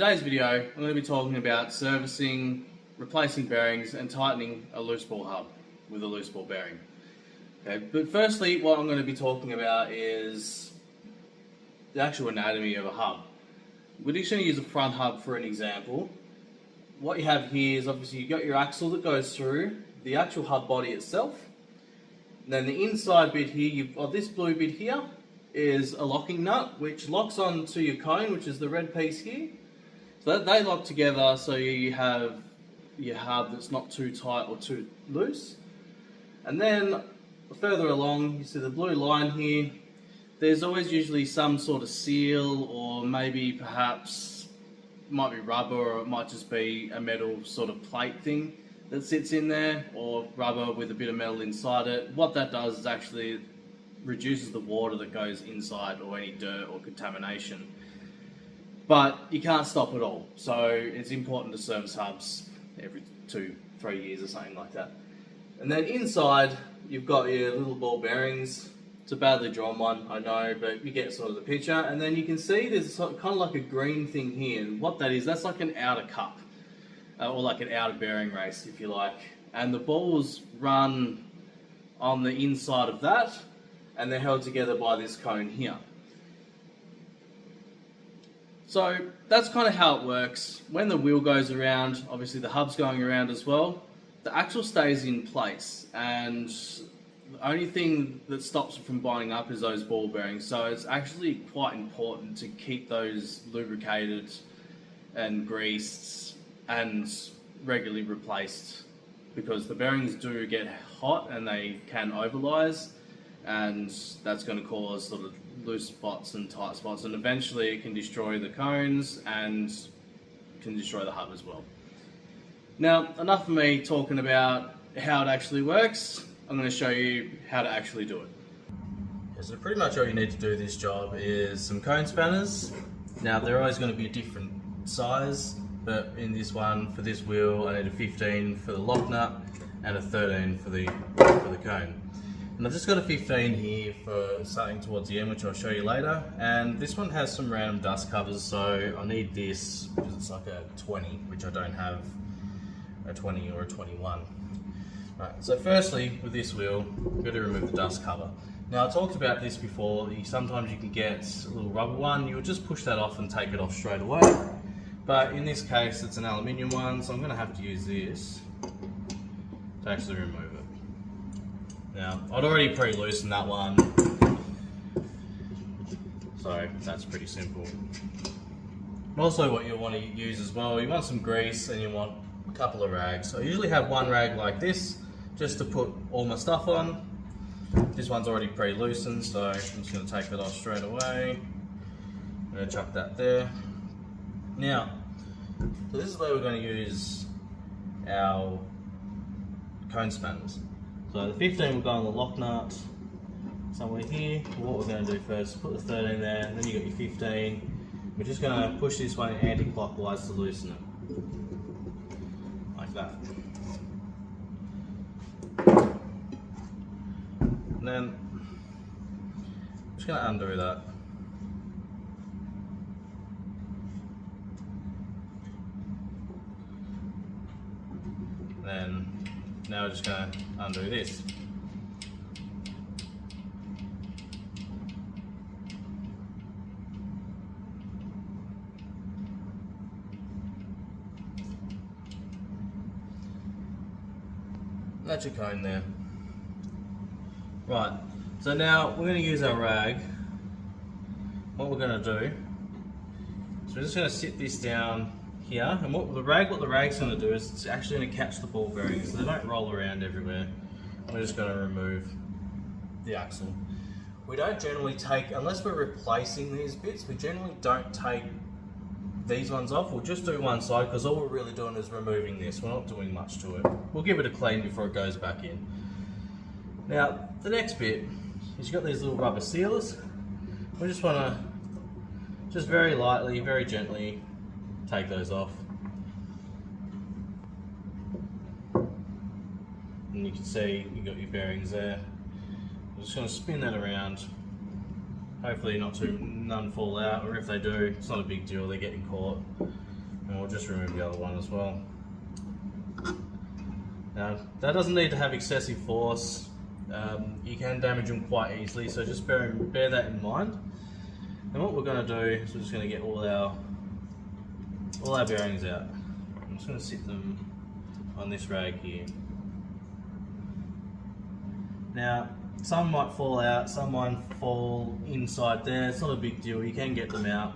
today's video, I'm going to be talking about servicing, replacing bearings and tightening a loose ball hub with a loose ball bearing. Okay, but firstly what I'm going to be talking about is the actual anatomy of a hub. We're just going to use a front hub for an example. What you have here is obviously you've got your axle that goes through the actual hub body itself. And then the inside bit here, you've got this blue bit here is a locking nut which locks onto your cone, which is the red piece here. So that they lock together so you have your hub that's not too tight or too loose. And then further along, you see the blue line here. There's always usually some sort of seal, or maybe perhaps it might be rubber, or it might just be a metal sort of plate thing that sits in there, or rubber with a bit of metal inside it. What that does is actually reduces the water that goes inside, or any dirt or contamination. But you can't stop it all, so it's important to service hubs every 2-3 years or something like that. And then inside you've got your little ball bearings. It's a badly drawn one, I know, but you get sort of the picture. And then you can see there's kind of like a green thing here, and what that is, that's like an outer cup, or like an outer bearing race if you like. And the balls run on the inside of that, and they're held together by this cone here. So that's kind of how it works. When the wheel goes around, obviously the hub's going around as well, the axle stays in place, and the only thing that stops it from binding up is those ball bearings. So it's actually quite important to keep those lubricated and greased and regularly replaced, because the bearings do get hot and they can overlyse, and that's going to cause sort of loose spots and tight spots, and eventually it can destroy the cones and can destroy the hub as well. Now, enough of me talking about how it actually works. I'm going to show you how to actually do it. So pretty much all you need to do this job is some cone spanners. Now they're always going to be a different size, but in this one, for this wheel, I need a 15 for the lock nut and a 13 for the cone. And I've just got a 15 here for starting towards the end, which I'll show you later. And this one has some random dust covers, so I need this because it's like a 20, which I don't have a 20 or a 21. Right, so firstly, with this wheel, we've got to remove the dust cover. Now I talked about this before, sometimes you can get a little rubber one, you'll just push that off and take it off straight away. But in this case, it's an aluminium one, so I'm going to have to use this to actually remove it. Now, I'd already pre-loosened that one, so that's pretty simple. Also, what you'll want to use as well, you want some grease and you want a couple of rags. So I usually have one rag like this, just to put all my stuff on. This one's already pre-loosened, so I'm just going to take that off straight away. I'm going to chuck that there. Now, so this is where we're going to use our cone spanners. So the 15 will go on the lock nut somewhere here. What we're going to do first, put the 13 there, and then you got your 15. We're just going to push this one anti-clockwise to loosen it, like that. And then I'm just going to undo that. Then now we're just going to undo this. That's your cone there. Right, so now we're going to use our rag. What we're going to do is we're just going to sit this down here, and what the rag's going to do is it's actually going to catch the ball bearings so they don't roll around everywhere. We're just going to remove the axle. We don't generally take, unless we're replacing these bits, we generally don't take these ones off. We'll just do one side, because all we're really doing is removing this. We're not doing much to it. We'll give it a clean before it goes back in. Now, the next bit is you've got these little rubber sealers. We just want to, just very lightly, very gently, take those off. And you can see you've got your bearings there. I'm just going to spin that around. Hopefully none fall out, or if they do, it's not a big deal, they're getting caught. and we'll just remove the other one as well. Now, that doesn't need to have excessive force. You can damage them quite easily, so just bear that in mind. And what we're going to do is we're just going to get all our bearings out. I'm just going to sit them on this rag here. Now, some might fall out, some might fall inside there. It's not a big deal, you can get them out.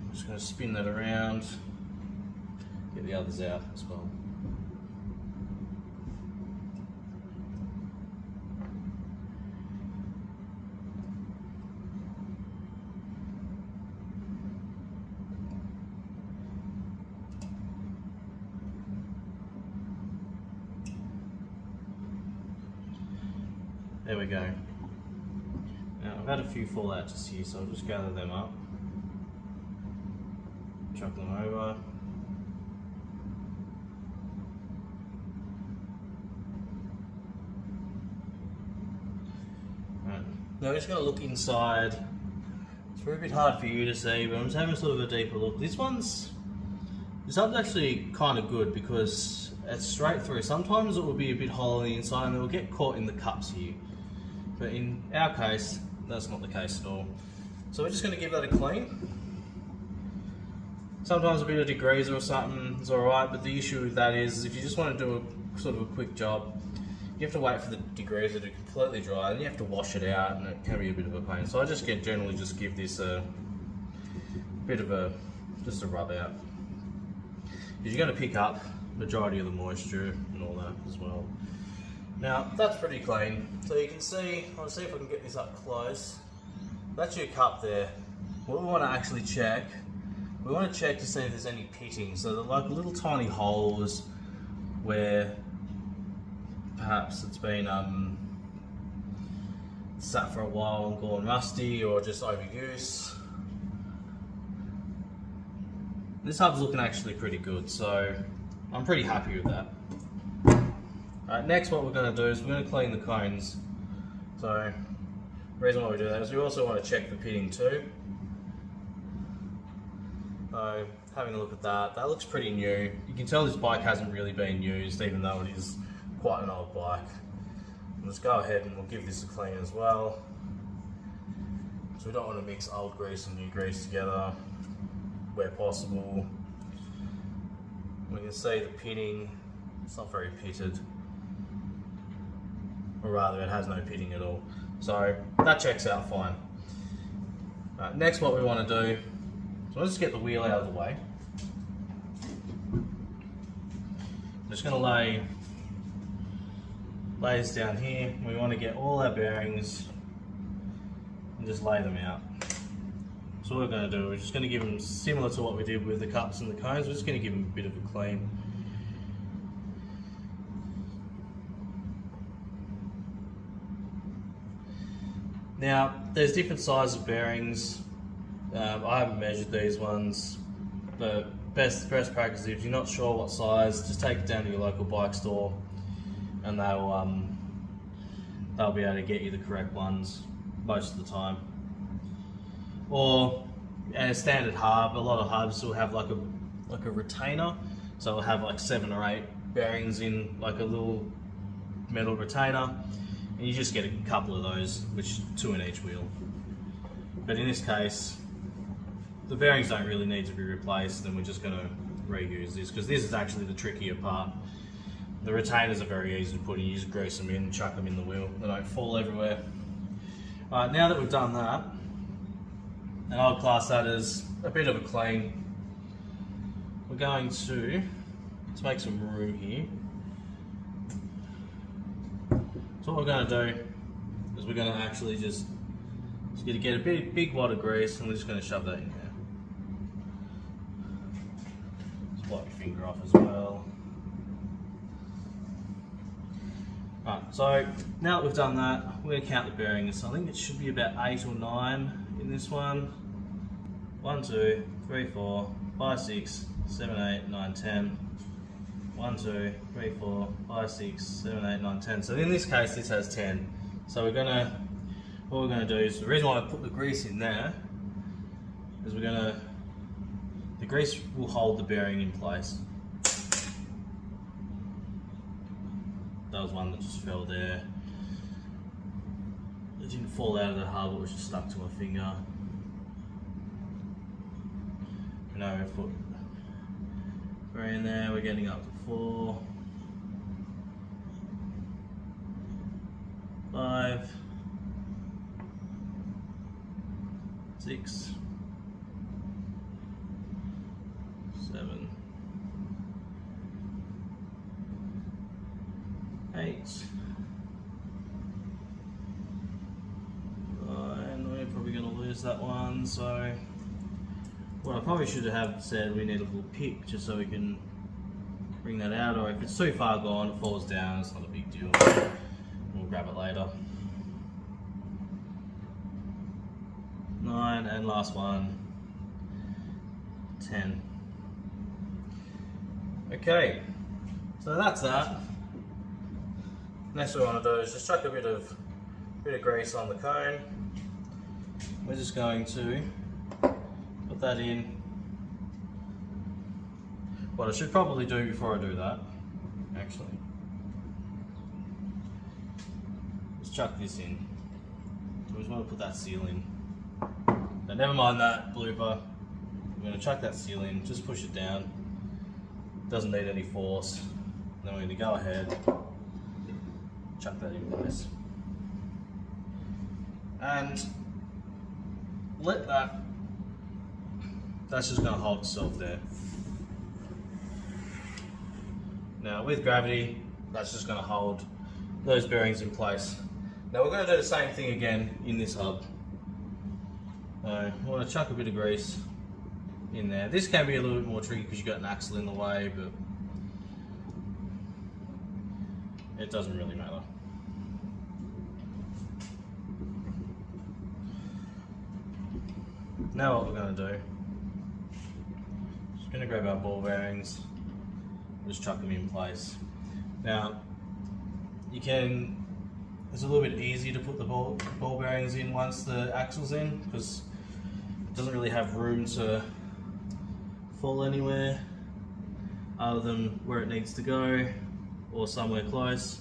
I'm just going to spin that around, get the others out as well. There we go. Now I've had a few fall out just here, so I'll just gather them up, chuck them over. Right. Now I'm just going to look inside. It's a bit hard for you to see, but I'm just having sort of a deeper look. This one's actually kind of good because it's straight through. Sometimes it will be a bit hollow on the inside and it will get caught in the cups here. But in our case, that's not the case at all. So we're just going to give that a clean. Sometimes a bit of degreaser or something is alright, but the issue with that is if you just want to do a sort of a quick job, you have to wait for the degreaser to completely dry and you have to wash it out, and it can be a bit of a pain. So I just generally just give this a bit of just a rub out. Because you're going to pick up majority of the moisture and all that as well. Now that's pretty clean, so you can see, I'll see if I can get this up close. That's your cup there. What we want to actually check, we want to check to see if there's any pitting, so they're like little tiny holes where perhaps it's been sat for a while and gone rusty or just overuse. This hub's looking actually pretty good, so I'm pretty happy with that. Alright, next what we're going to do is we're going to clean the cones. So the reason why we do that is we also want to check the pitting too. So having a look at that, that looks pretty new. You can tell this bike hasn't really been used, even though it is quite an old bike. We'll just go ahead and we'll give this a clean as well. So we don't want to mix old grease and new grease together where possible. We can see the pitting, it's not very pitted, or rather it has no pitting at all. So that checks out fine. Right, next what we want to do, so let's just get the wheel out of the way. I'm just going to lay this down here. We want to get all our bearings and just lay them out. So what we're going to do, we're just going to give them, similar to what we did with the cups and the cones, we're just going to give them a bit of a clean. Now, there's different sizes of bearings. I haven't measured these ones, but best practice, if you're not sure what size, just take it down to your local bike store and they'll be able to get you the correct ones most of the time. Or a standard hub, a lot of hubs will have like a retainer, so it'll have like 7 or 8 bearings in like a little metal retainer, and you just get a couple of those, which 2 in each wheel. But in this case, the bearings don't really need to be replaced, and we're just going to reuse this because this is actually the trickier part. The retainers are very easy to put in. You just grease them in, chuck them in the wheel, they don't fall everywhere. Alright, now that we've done that, and I'll class that as a bit of a clean, we're going to, let's make some room here. So what we're going to do is we're going to actually just going to get a big wad of grease, and we're just going to shove that in there. Just wipe your finger off as well. Right, so now that we've done that, we're going to count the bearings. I think it should be about 8 or 9 in this one. 1, 2, 3, 4, 5, 6, 7, 8, 9, 10. 1, 2, 3, 4, 5, 6, 7, 8, 9, 10. So in this case, this has 10. So what we're going to do is, the reason why I put the grease in there is the The grease will hold the bearing in place. That was one that just fell there. It didn't fall out of the hub, it was just stuck to my finger. Now we put three in there, we're getting up to 4, 5, 6, 7, 8, 9. We're probably going to lose that one, so what I probably should have said, we need a little pick just so we can bring that out, or if it's too far gone, it falls down, it's not a big deal. We'll grab it later. 9, and last one, 10. Okay, so that's that. Next what we want to do is just chuck a bit of grease on the cone. We're just going to put that in. What I should probably do before I do that, actually, is chuck this in. So we just want to put that seal in. Now never mind that blooper. We're going to chuck that seal in, just push it down. Doesn't need any force. Then we're going to go ahead, chuck that in place. And let that's just going to hold itself there. Now with gravity, that's just going to hold those bearings in place. Now we're going to do the same thing again in this hub. So we want to chuck a bit of grease in there. This can be a little bit more tricky because you've got an axle in the way, but it doesn't really matter. Now what we're going to do, just going to grab our ball bearings, just chuck them in place. Now you can, it's a little bit easier to put the ball bearings in once the axle's in, because it doesn't really have room to fall anywhere other than where it needs to go or somewhere close.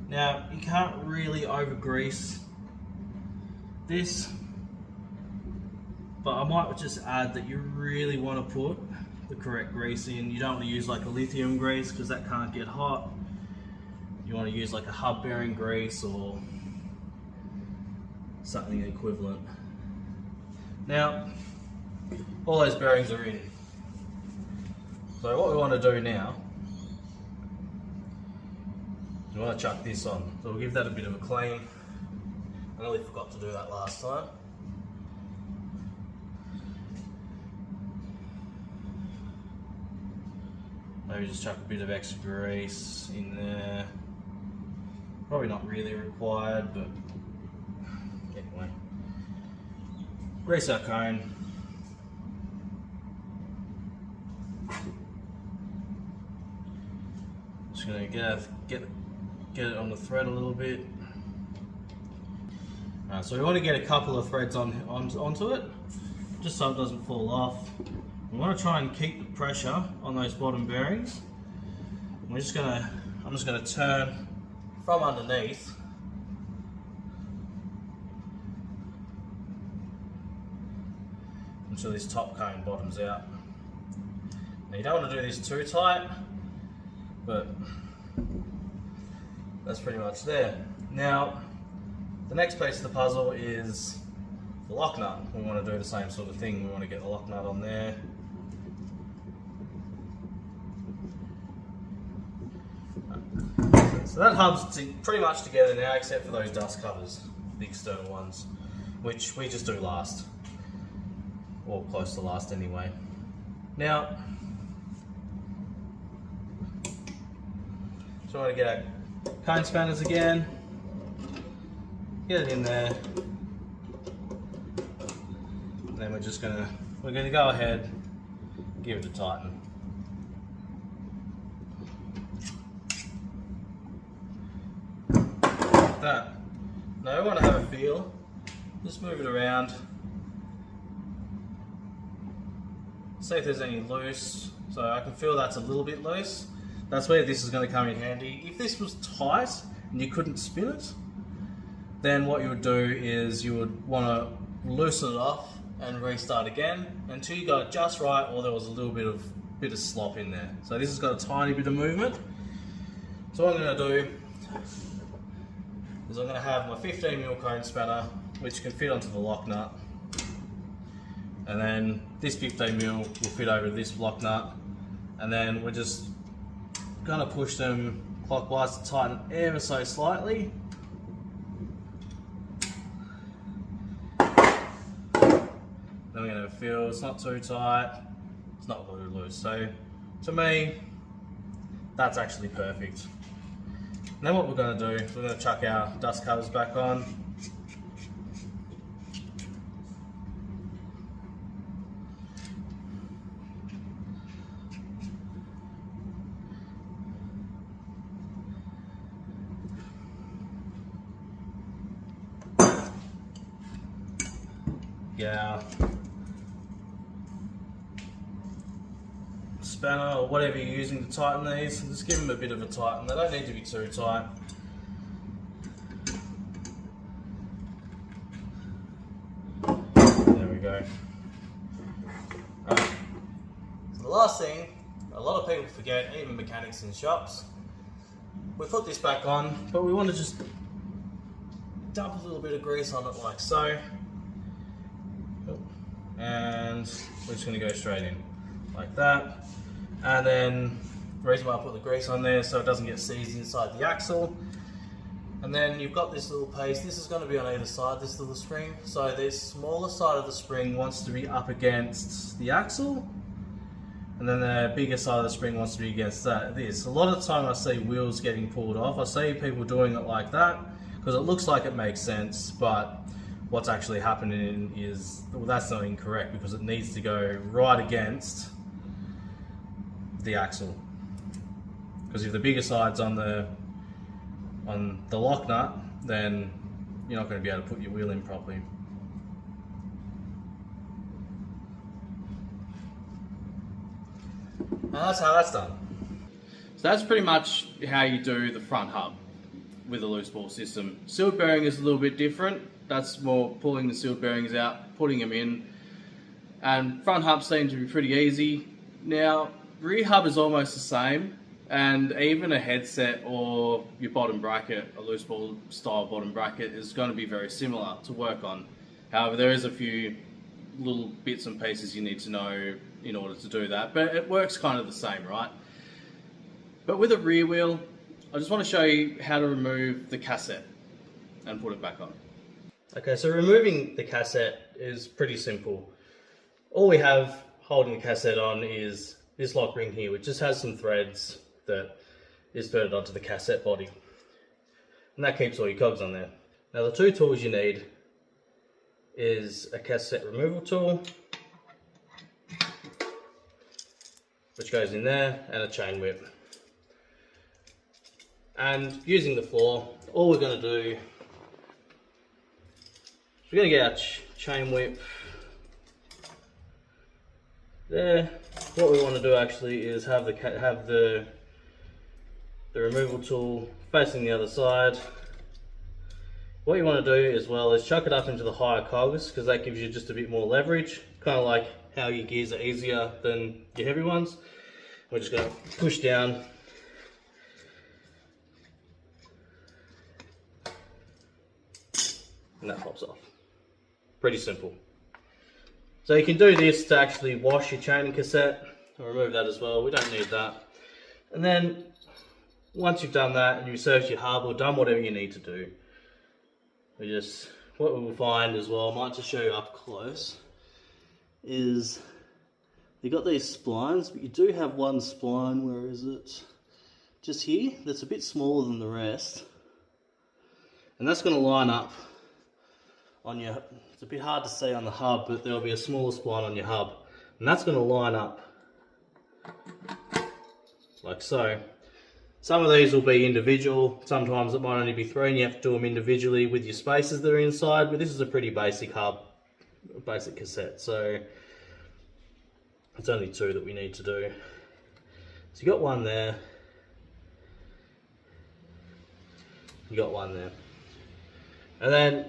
Now you can't really over grease this, but I might just add that you really want to put the correct grease in. You don't want to use like a lithium grease because that can't get hot. You want to use like a hub bearing grease or something equivalent. Now all those bearings are in. So what we want to do now, we want to chuck this on. So we'll give that a bit of a clean. I nearly forgot to do that last time. Maybe just chuck a bit of extra grease in there. Probably not really required, but anyway. Grease our cone. Just gonna get it on the thread a little bit. So we want to get a couple of threads onto it, just so it doesn't fall off. We want to try and keep the pressure on those bottom bearings. I'm just gonna turn from underneath until this top cone bottoms out. Now you don't want to do this too tight, but that's pretty much there. Now the next piece of the puzzle is the lock nut. We want to do the same sort of thing. We want to get the lock nut on there. So that hub's pretty much together now, except for those dust covers, the external ones, which we just do last, or close to last anyway. Now, so I want to get our cone spanners again, get it in there, and then we're gonna go ahead, give it a tighten. like that. Now I want to have a feel, just move it around, see if there's any loose, so I can feel that's a little bit loose. That's where this is going to come in handy. If this was tight and you couldn't spin it, then what you would do is you would want to loosen it off and restart again until you got it just right, or there was a little bit of slop in there. So this has got a tiny bit of movement. So what I'm going to do is I'm going to have my 15mm cone spanner, which can fit onto the lock nut, and then this 15mm will fit over this lock nut, and then we're just going to push them clockwise to tighten ever so slightly. Then we're going to feel it's not too tight, it's not too loose. So to me, that's actually perfect. And then what we're going to do is we're going to chuck our dust covers back on. Yeah. Spanner or whatever you're using to tighten these, just give them a bit of a tighten. They don't need to be too tight. There we go. Right. So the last thing a lot of people forget, even mechanics in shops, we put this back on, but we want to just dump a little bit of grease on it like so, and we're just going to go straight in like that. And then the reason why I put the grease on there so it doesn't get seized inside the axle. And then you've got this little paste. This is going to be on either side, this little spring. So the smaller side of the spring wants to be up against the axle, and then the bigger side of the spring wants to be against this. A lot of the time I see wheels getting pulled off. I see people doing it like that because it looks like it makes sense, but what's actually happening is, well, that's not incorrect, because it needs to go right against the axle. Because if the bigger side's on the lock nut, then you're not going to be able to put your wheel in properly. And that's how that's done. So that's pretty much how you do the front hub with a loose ball system. Sealed bearing is a little bit different. That's more pulling the sealed bearings out, putting them in. And front hubs seem to be pretty easy. Now, rear hub is almost the same, and even a headset or your bottom bracket, a loose ball style bottom bracket, is going to be very similar to work on. However, there is a few little bits and pieces you need to know in order to do that, but it works kind of the same, right? But with a rear wheel, I just want to show you how to remove the cassette and put it back on. Okay, so removing the cassette is pretty simple. All we have holding the cassette on is this lock ring here, which just has some threads that is threaded onto the cassette body. And that keeps all your cogs on there. Now the two tools you need is a cassette removal tool, which goes in there, and a chain whip. And using the floor, all we're going to do is we're going to get our chain whip there. What we want to do actually is have the removal tool facing the other side. What you want to do as well is chuck it up into the higher cogs, because that gives you just a bit more leverage, kind of like how your gears are easier than your heavy ones. We're just going to push down, and that pops off. Pretty simple. So you can do this to actually wash your chaining cassette, and remove that as well. We don't need that. And then once you've done that and you've serviced your hub or done whatever you need to do, what we will find as well, I might just show you up close, is you've got these splines, but you do have one spline, where is it? Just here, that's a bit smaller than the rest. And that's going to line up on your, it's a bit hard to see on the hub, but there'll be a smaller spline on your hub. And that's going to line up like so. Some of these will be individual, sometimes it might only be 3 and you have to do them individually with your spacers that are inside, but this is a pretty basic hub, basic cassette, so it's only 2 that we need to do. So you got one there, you got one there, and then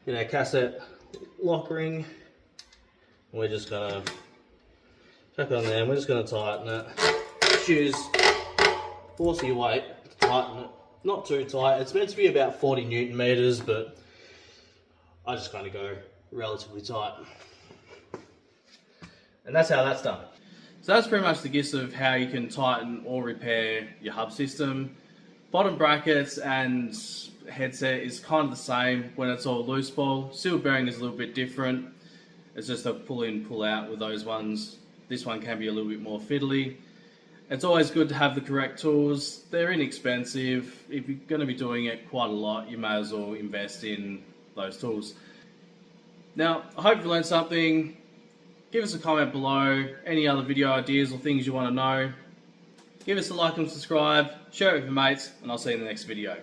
in our cassette lock ring, we're just going to chuck it on there and we're just going to tighten it. Use force of your weight to tighten it, not too tight. It's meant to be about 40 Newton meters, but I just kind of go relatively tight. And that's how that's done. So that's pretty much the gist of how you can tighten or repair your hub system. Bottom brackets and headset is kind of the same when it's all loose ball. Seal bearing is a little bit different. It's just a pull in, pull out with those ones. This one can be a little bit more fiddly. It's always good to have the correct tools. They're inexpensive. If you're going to be doing it quite a lot, you may as well invest in those tools. Now, I hope you learned something. Give us a comment below. Any other video ideas or things you want to know. Give us a like and subscribe. Share it with your mates, and I'll see you in the next video.